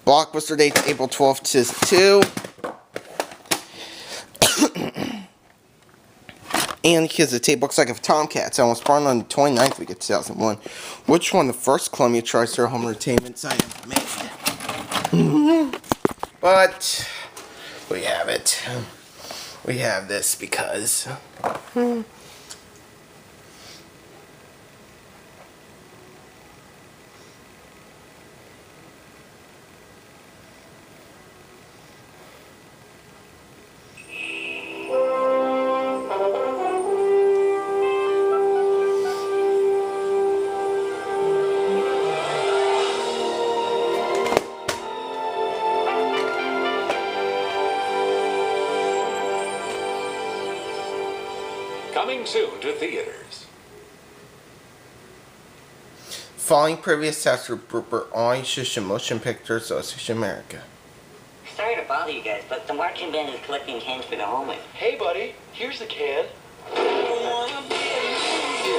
Blockbuster date April 12th, 2002. And here's the tape looks like of Tomcats. I was born on the 29th week of 2001. Which one the first Columbia TriStar home entertainment site ever made? But we have it. We have this because coming soon to theaters. following previous tests were Rupert Orange Motion Picture Association America. Sorry to bother you guys, but the marching band is collecting cans for the homeless. Hey, buddy, here's the can. In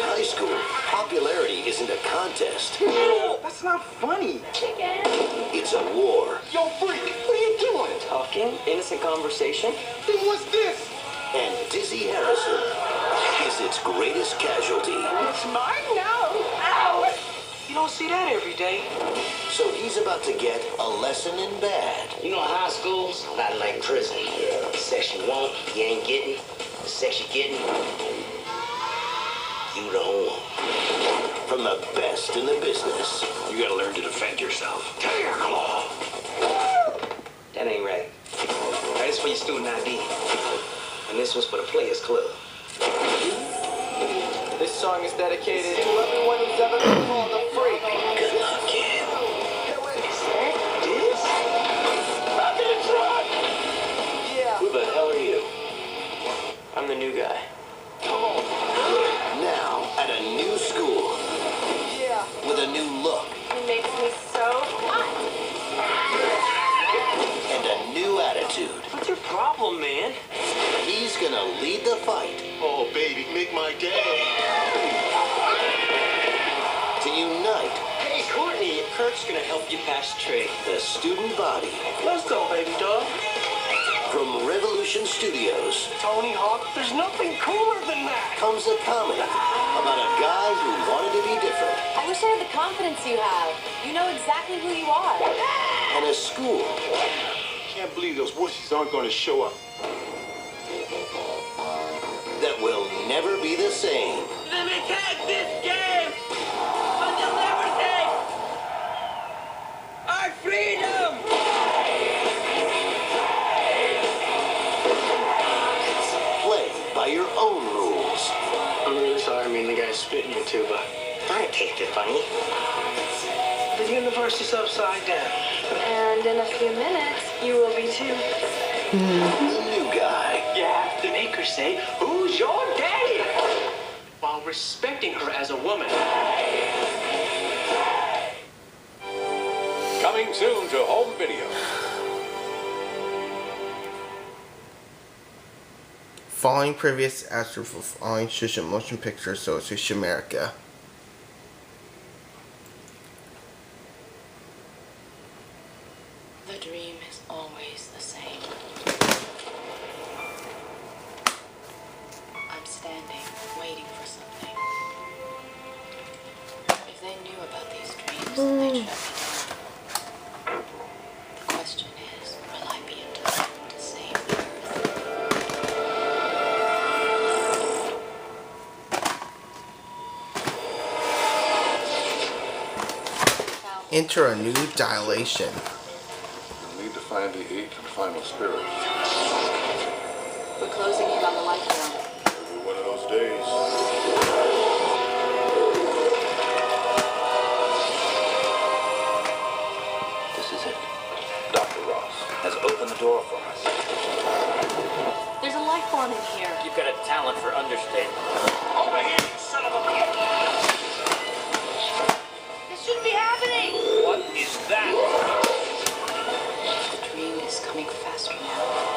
high school, popularity isn't a contest. No, that's not funny. It's a war. Yo, freak, what are you doing? Talking? Innocent conversation? Then what's this? And Dizzy Harrison is its greatest casualty. It's mine now. Ow! You don't see that every day. So he's about to get a lesson in bad. You know, high school's not like prison. The sex you want, you ain't getting. The sex you're getting, you the home. From the best in the business. You gotta learn to defend yourself. Tiger Claw. That ain't right. That is for your student ID. And this one's for the Players Club. This song is dedicated to everyone who's ever been called a freak. Good luck, kid. Is that this? Back in the truck! Yeah. Who the hell are you? I'm the new guy. Come on. Now, at a new school. Yeah. With a new look. It makes me so hot. And a new attitude. What's your problem, man? He's gonna lead the fight. Oh, baby, make my day. To unite Hey, Courtney, Kurt's gonna help you pass the trade. the student body. Let's go, baby dog. From Revolution Studios Tony Hawk, there's nothing cooler than that. comes a comedy about a guy who wanted to be different. I wish I had the confidence you have. You know exactly who you are. And a school Can't believe those wussies aren't going to show up. that will never be the same. Let me take this game until liberty! Our freedom! Play by your own rules. I'm really sorry, I mean the guy's spitting you too, but I ain't taste it funny. the universe is upside down. And in a few minutes, you will be too. The new guy. You have to make her say, "Who's your daddy?" while respecting her as a woman. Coming soon to home video. Following previous Astro for Orange Motion Picture Association America. The dream is always the same. I'm standing, waiting for something. If they knew about these dreams, they'd shut me down. The question is, will I be in time to save the earth? Enter a new dilation. You'll need to find the eighth and final spirit. We're closing in on the lifeline. It'll be one of those days. This is it. Dr. Ross has opened the door for us. There's a life form in here. You've got a talent for understatement. Over here, you son of a bitch! This shouldn't be happening! What is that? The dream is coming faster now.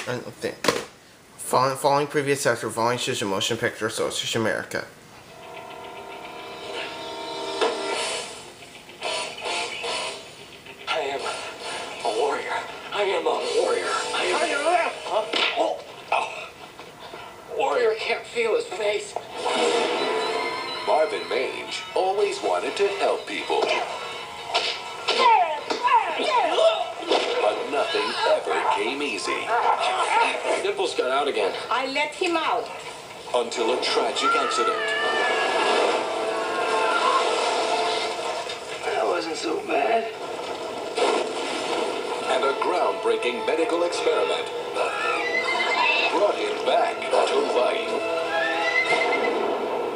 I don't think. Following previous actor, Volunteers in Motion Picture Association America. I am a warrior. I am a warrior. Warrior can't feel his face. Marvin Mange always wanted to help people. But nothing ever came easy. Nipples got out again. I let him out. Until a tragic accident. That wasn't so bad. And a groundbreaking medical experiment brought him back to life.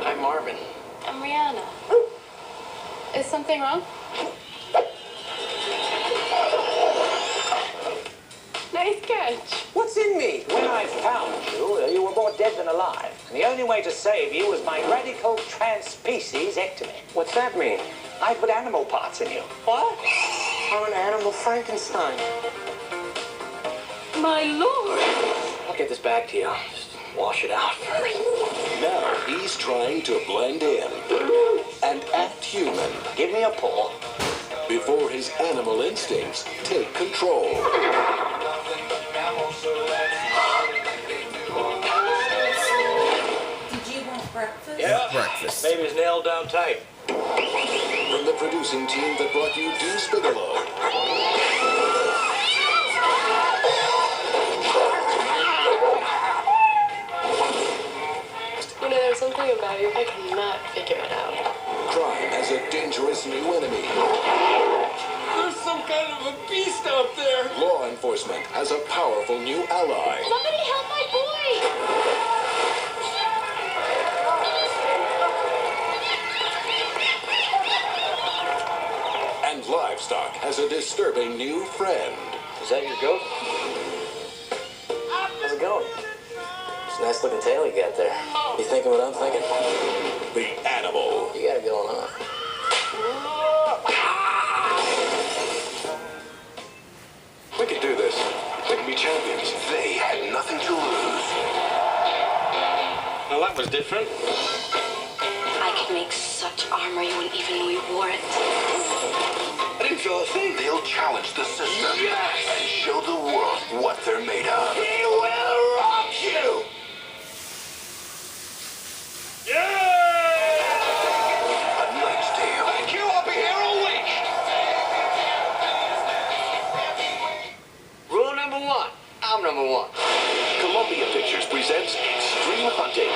I'm Marvin. I'm Rihanna. Is something wrong? Nice catch. What's in me? When I found you, you were more dead than alive. And the only way to save you was my radical trans-species ectomy. What's that mean? I put animal parts in you. What? I'm an animal Frankenstein. My lord. I'll get this back to you. Just wash it out first. Now he's trying to blend in and act human Give me a paw. before his animal instincts take control. Did you want breakfast? Yeah. Breakfast. Baby's nailed down tight. From the producing team that brought you Deuce Bigelow, You know, there's something about you. I cannot figure it out. crime has a dangerous new enemy. There's some kind of a beast out there. Law enforcement has a powerful new ally. Somebody help my boy! And livestock has a disturbing new friend. Is that your goat? How's it going? It's a nice looking tail you got there. You thinking what I'm thinking? The animal. You got it going on. We can do this. We can be champions. They had nothing to lose. Well, that was different. I could make such armor you wouldn't even know you wore it. I didn't feel a thing. They'll challenge the system. Yes! And show the world what they're made of. He will rock you! A Knight's Tale. Thank you, I'll be here all week! Rule number one. I'm number one. Columbia Pictures presents Extreme Hunting.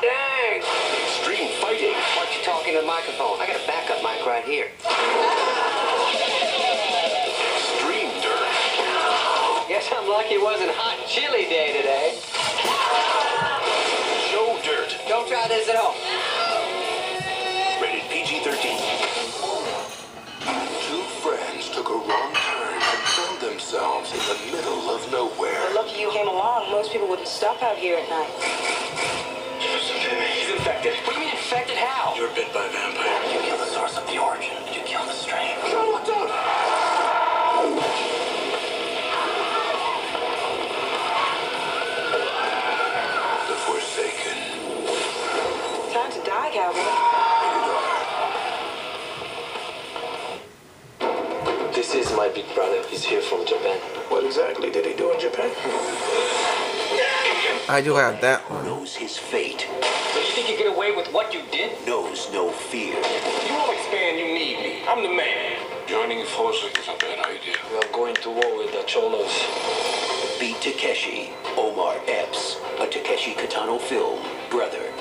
Dang. Extreme Fighting. Why aren't you talking to the microphone? I got a backup mic right here. Extreme Dirt. Guess I'm lucky it wasn't hot chili day today. Show Dirt. Don't try this at home. Rated PG-13. Two friends took a wrong turn and found themselves in the middle of nowhere. Lucky you came along. Most people wouldn't stop out here at night. He's infected. What do you mean infected? How? You're bit by a vampire. You kill the source of the origin. You kill the strain. John, look down. The Forsaken. Time to die, cowboy. This is my big brother. He's here from Japan. What exactly did he do in Japan? I do have that one. Knows his fate. So you think you get away with what you did? Knows no fear. You won't expand, you need me. I'm the man. Joining forces is a bad idea. We are going to war with the Cholos. Beat Takeshi. Omar Epps. A Takeshi Kitano film. Brother.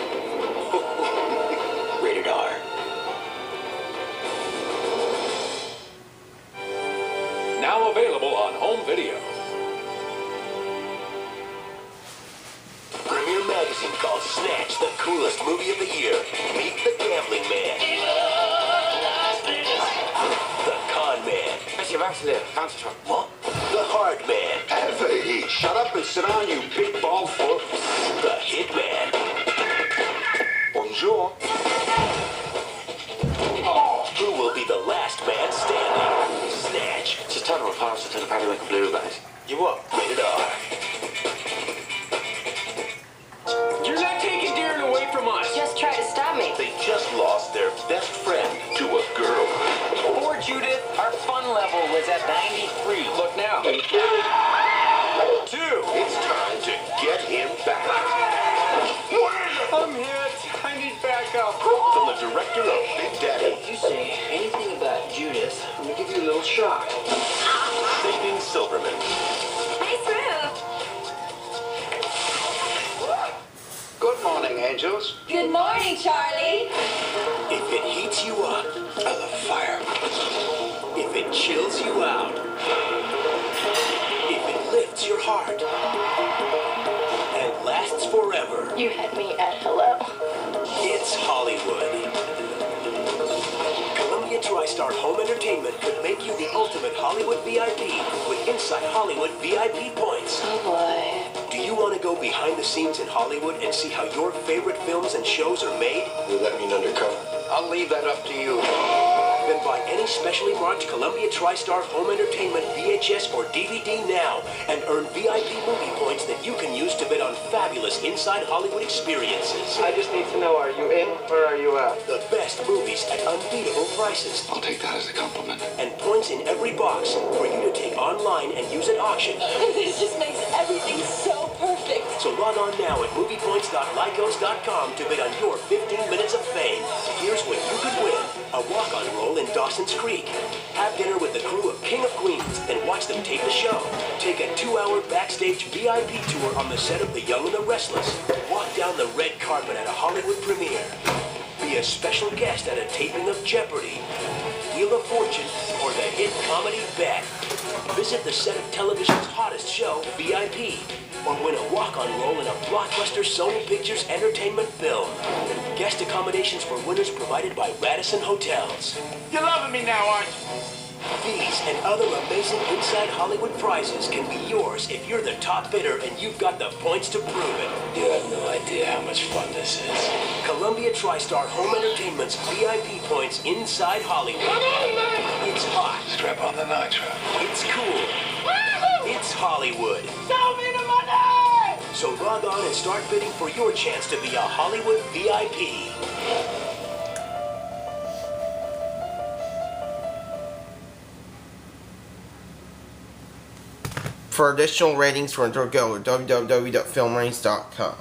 Rated R. Now available on home video. Premiere magazine called Snatch the coolest movie of the year. Meet the gambling man. The con man. What? The hard man. F.A.E. Shut up and sit down, you big bald foot. The hit man. Bonjour. Who will be the last man standing? Snatch. To the party like a blue, guys. You up? Rated R. You're not taking Darren away from us. Just try to stop me. They just lost their best friend to a girl. Poor Judith, our fun level was at 93. Look now. 2. It's time to get him back. I'm hit. I need backup. From the director of Big Daddy, If you say anything about Judith, I'm gonna give you a little shock. Saving Silverman. Hey, Sue. Good morning, angels. Good morning, Charlie. If it heats you up, I love fire. If it chills you out, if it lifts your heart, and lasts forever, You had me at hello. it's Hollywood. Columbia TriStar Home Entertainment could make you the ultimate Hollywood VIP with Inside Hollywood VIP points. Oh boy. Do you want to go behind the scenes in Hollywood and see how your favorite films and shows are made? Does that mean undercover? I'll leave that up to you. Then buy any specially marked Columbia TriStar Home Entertainment VHS or DVD now and earn VIP movie points that you can use to bid on fabulous Inside Hollywood experiences. I just need to know, are you in or are you out? The best movies at unbeatable prices. I'll take that as a compliment. And points in every box for you to take online and use at auction. This just makes everything so perfect. So log on now at moviepoints.lycos.com to bid on your 15 minutes of fame. Here's what you could win. A walk-on role in Dawson's Creek. Have dinner with the crew of King of Queens, then watch them tape the show. Take a 2-hour backstage VIP tour on the set of The Young and the Restless. Walk down the red carpet at a Hollywood premiere. Be a special guest at a taping of Jeopardy, Wheel of Fortune, or the hit comedy Bet. Visit the set of television's hottest show, VIP, or win a walk-on role in a blockbuster Sony Pictures Entertainment film. Guest accommodations for winners provided by Radisson Hotels. You're loving me now, aren't you? These and other amazing Inside Hollywood prizes can be yours if you're the top bidder and you've got the points to prove it. You have no idea how much fun this is. Columbia TriStar Home Entertainment's VIP points Inside Hollywood. It's hot. Strap on the nitro. It's cool. It's Hollywood. Show me the money! So log on and start bidding for your chance to be a Hollywood VIP. For additional ratings, go to www.filmratings.com.